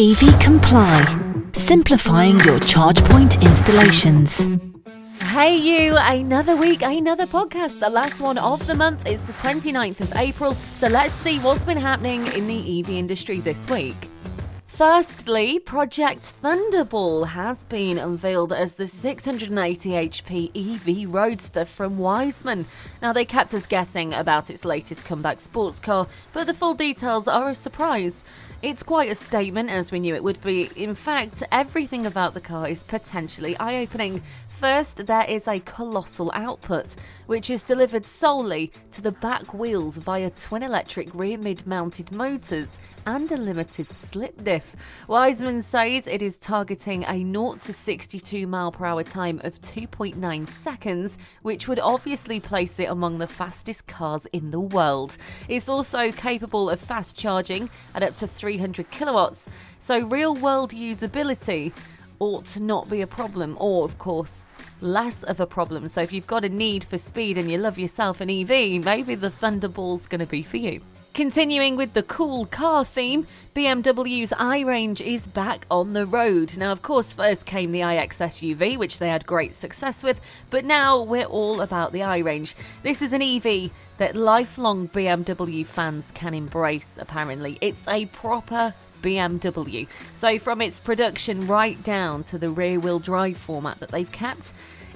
EV Comply, simplifying your ChargePoint installations. Hey you, another week, another podcast. The last one of the month is the 29th of April, so let's see what's been happening in the EV industry this week. Firstly, Project Thunderball has been unveiled as the 680 HP EV roadster from Wiesmann. Now, they kept us guessing about its latest comeback sports car, but the full details are a surprise. It's quite a statement, as we knew it would be. In fact, everything about the car is potentially eye-opening. First, there is a colossal output, which is delivered solely to the back wheels via twin-electric rear mid-mounted motors and a limited slip diff. Wiesmann says it is targeting a 0 to 62 mph time of 2.9 seconds, which would obviously place it among the fastest cars in the world. It's also capable of fast charging at up to 300 kilowatts, so real-world usability ought to not be a problem, or of course less of a problem. So if you've got a need for speed and you love yourself an EV, maybe the Thunderball's going to be for you. Continuing with the cool car theme, BMW's iRange is back on the road. Now, of course, first came the iX SUV, which they had great success with, but now we're all about the iRange. This is an EV that lifelong BMW fans can embrace, apparently. It's a proper BMW. So from its production right down to the rear-wheel drive format that they've kept,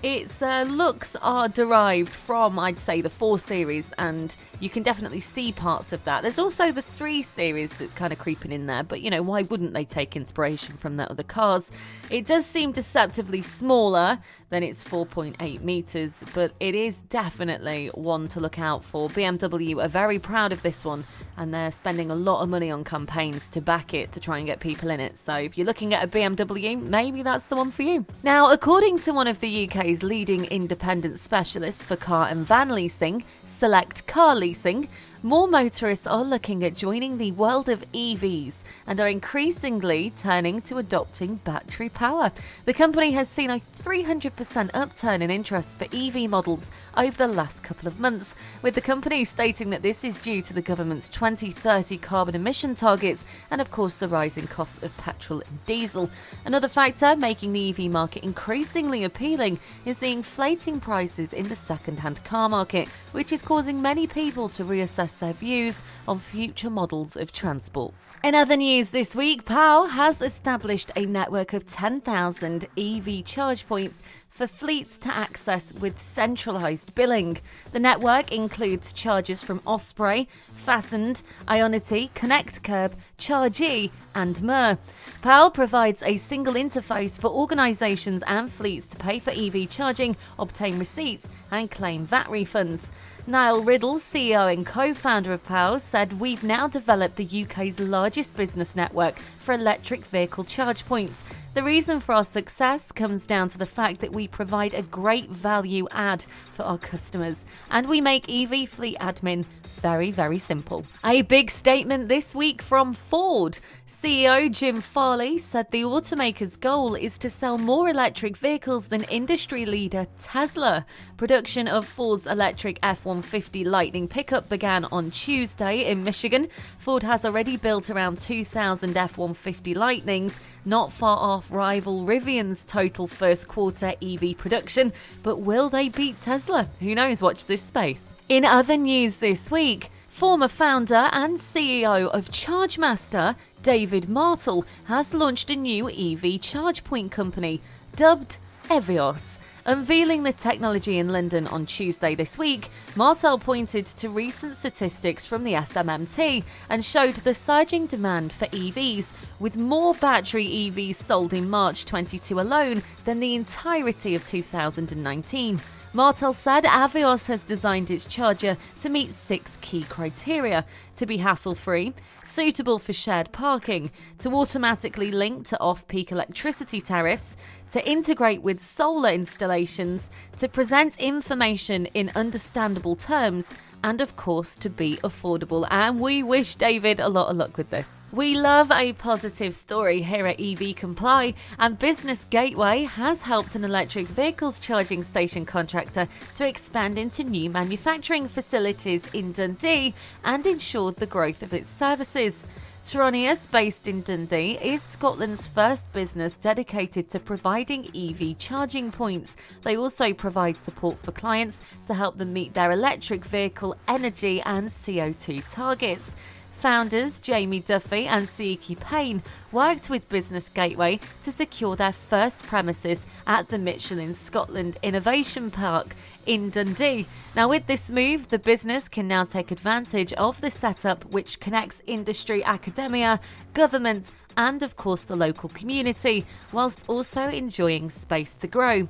its looks are derived from, I'd say, the 4 Series, and you can definitely see parts of that. There's also the 3 Series that's kind of creeping in there, but, you know, why wouldn't they take inspiration from the other cars? It does seem deceptively smaller than its 4.8 metres, but it is definitely one to look out for. BMW are very proud of this one, and they're spending a lot of money on campaigns to back it, to try and get people in it. So if you're looking at a BMW, maybe that's the one for you. Now, according to one of the UK's leading independent specialists for car and van leasing, Select Car Leasing, more motorists are looking at joining the world of EVs and are increasingly turning to adopting battery power. The company has seen a 300% upturn in interest for EV models over the last couple of months, with the company stating that this is due to the government's 2030 carbon emission targets and, of course, the rising costs of petrol and diesel. Another factor making the EV market increasingly appealing is the inflating prices in the second-hand car market, which is causing many people to reassess their views on future models of transport. In other news this week, Paua has established a network of 10,000 EV charge points for fleets to access with centralised billing. The network includes chargers from Osprey, Fastened, Ionity, Connect Curb, Chargee and more. Paua provides a single interface for organisations and fleets to pay for EV charging, obtain receipts and claim VAT refunds. Niall Riddle, CEO and co-founder of Paua, said, "We've now developed the UK's largest business network for electric vehicle charge points. The reason for our success comes down to the fact that we provide a great value add for our customers, and we make EV fleet admin very, very simple." A big statement this week from Ford. CEO Jim Farley said the automaker's goal is to sell more electric vehicles than industry leader Tesla. Production of Ford's electric F-150 Lightning pickup began on Tuesday in Michigan. Ford has already built around 2,000 F-150 Lightnings, not far off rival Rivian's total first quarter EV production. But will they beat Tesla? Who knows? Watch this space. In other news this week, former founder and CEO of Chargemaster, David Martell, has launched a new EV charge point company dubbed EVIOS. Unveiling the technology in London on Tuesday this week, Martell pointed to recent statistics from the SMMT and showed the surging demand for EVs, with more battery EVs sold in March 22 alone than the entirety of 2019. Martell said EVIOS has designed its charger to meet 6 key criteria: to be hassle-free, suitable for shared parking, to automatically link to off-peak electricity tariffs, to integrate with solar installations, to present information in understandable terms, and of course to be affordable. And we wish David a lot of luck with this. We love a positive story here at EV Comply, and Business Gateway has helped an electric vehicles charging station contractor to expand into new manufacturing facilities in Dundee and ensured the growth of its services. Tronius, based in Dundee, is Scotland's first business dedicated to providing EV charging points. They also provide support for clients to help them meet their electric vehicle energy and CO2 targets. Founders Jamie Duffy and Siiki Payne worked with Business Gateway to secure their first premises at the Michelin Scotland Innovation Park in Dundee. Now, with this move, the business can now take advantage of the setup which connects industry, academia, government and of course the local community, whilst also enjoying space to grow.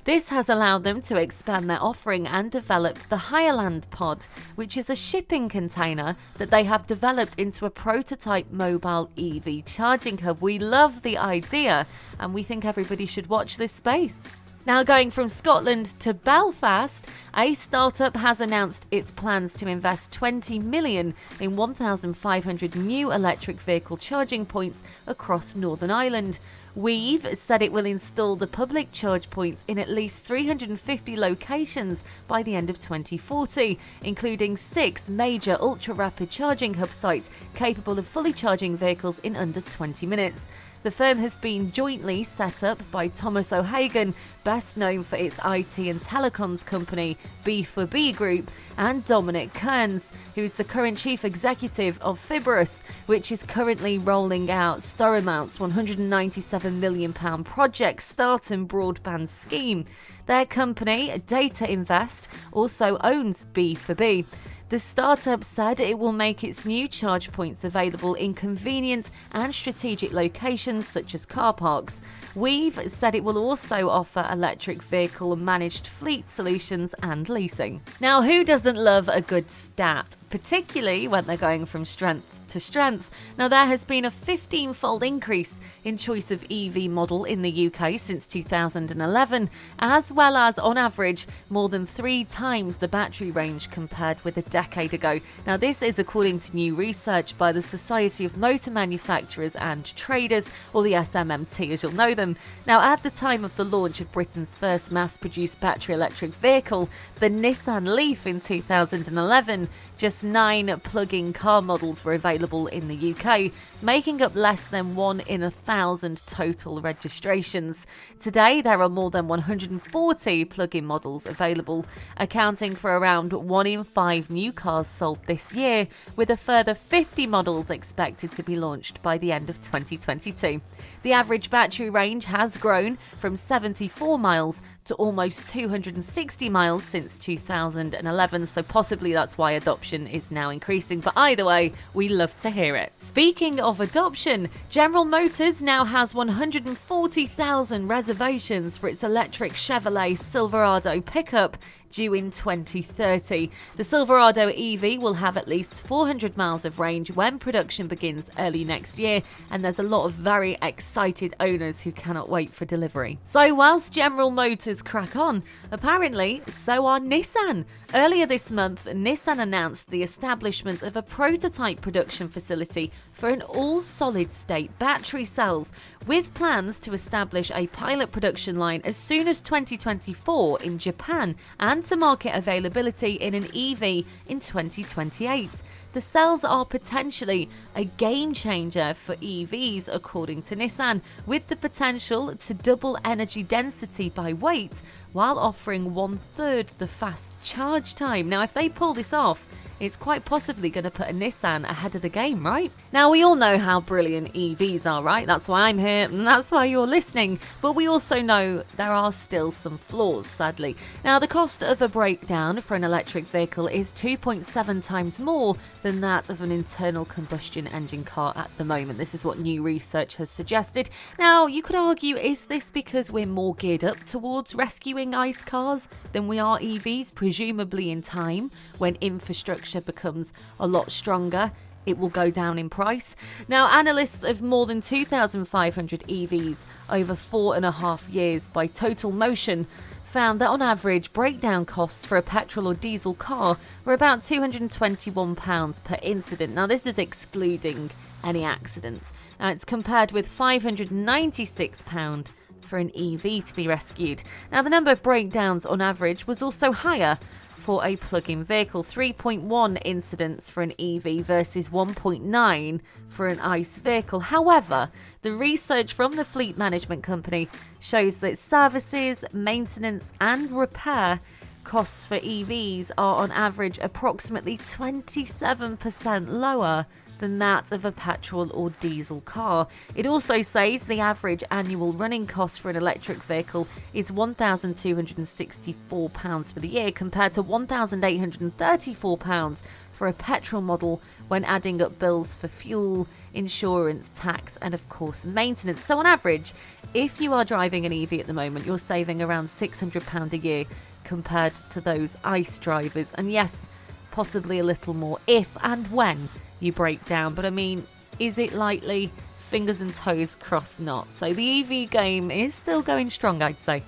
This has allowed them to expand their offering and develop the Highland Pod, which is a shipping container that they have developed into a prototype mobile EV charging hub. We love the idea and we think everybody should watch this space. Now, going from Scotland to Belfast, a startup has announced its plans to invest 20 million in 1,500 new electric vehicle charging points across Northern Ireland. Weave said it will install the public charge points in at least 350 locations by the end of 2040, including 6 major ultra-rapid charging hub sites capable of fully charging vehicles in under 20 minutes. The firm has been jointly set up by Thomas O'Hagan, best known for its IT and telecoms company B4B Group, and Dominic Kearns, who is the current chief executive of Fibrous, which is currently rolling out Stormount's £197 million Project Start and Broadband scheme. Their company, Data Invest, also owns B4B. The startup said it will make its new charge points available in convenient and strategic locations such as car parks. Weave said it will also offer electric vehicle managed fleet solutions and leasing. Now, who doesn't love a good stat, particularly when they're going from strength to strength? Now, there has been a 15-fold increase in choice of EV model in the UK since 2011, as well as, on average, more than 3 times the battery range compared with a decade ago. Now, this is according to new research by the Society of Motor Manufacturers and Traders, or the SMMT as you'll know them. Now, at the time of the launch of Britain's first mass-produced battery electric vehicle, the Nissan Leaf in 2011, just 9 plug-in car models were available in the UK, making up less than 1 in 1,000 total registrations. Today, there are more than 140 plug-in models available, accounting for around 1 in 5 new cars sold this year, with a further 50 models expected to be launched by the end of 2022. The average battery range has grown from 74 miles to almost 260 miles since 2011, so possibly that's why adoption is now increasing. But either way, we love to hear it. Speaking of adoption, General Motors now has 140,000 reservations for its electric Chevrolet Silverado pickup due in 2030. The Silverado EV will have at least 400 miles of range when production begins early next year, and there's a lot of very excited owners who cannot wait for delivery. So whilst General Motors crack on, apparently so are Nissan. Earlier this month, Nissan announced the establishment of a prototype production facility for an all-solid-state battery cells, with plans to establish a pilot production line as soon as 2024 in Japan and to market availability in an EV in 2028. The cells are potentially a game changer for EVs, according to Nissan, with the potential to double energy density by weight while offering 1/3 the fast charge time. Now, if they pull this off, it's quite possibly going to put a Nissan ahead of the game, right? Now, we all know how brilliant EVs are, right? That's why I'm here and that's why you're listening. But we also know there are still some flaws, sadly. Now, the cost of a breakdown for an electric vehicle is 2.7 times more than that of an internal combustion engine car at the moment. This is what new research has suggested. Now, you could argue, is this because we're more geared up towards rescuing ICE cars than we are EVs? Presumably in time, when infrastructure becomes a lot stronger, it will go down in price. Now, analysts of more than 2,500 EVs over 4.5 years by Total Motion found that on average breakdown costs for a petrol or diesel car were about £221 per incident. Now, this is excluding any accidents. Now, it's compared with £596 for an EV to be rescued. Now, the number of breakdowns on average was also higher, for a plug-in vehicle, 3.1 incidents for an EV versus 1.9 for an ICE vehicle. However, the research from the fleet management company shows that services, maintenance and repair costs for EVs are on average approximately 27% lower than that of a petrol or diesel car. It also says the average annual running cost for an electric vehicle is £1,264 for the year, compared to £1,834 for a petrol model when adding up bills for fuel, insurance, tax and of course maintenance. So on average, if you are driving an EV at the moment, you're saving around £600 a year compared to those ICE drivers. And yes, possibly a little more if and when you break down, but I mean, is it likely? Fingers and toes crossed not. So the EV game is still going strong, I'd say.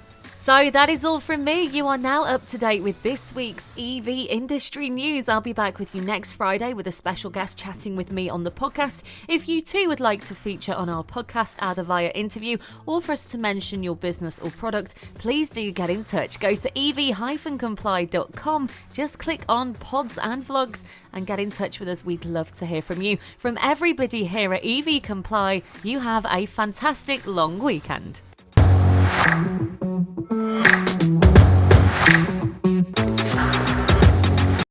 So that is all from me. You are now up to date with this week's EV industry news. I'll be back with you next Friday with a special guest chatting with me on the podcast. If you too would like to feature on our podcast, either via interview or for us to mention your business or product, please do get in touch. Go to ev-comply.com, just click on pods and vlogs and get in touch with us. We'd love to hear from you. From everybody here at EV Comply, you have a fantastic long weekend.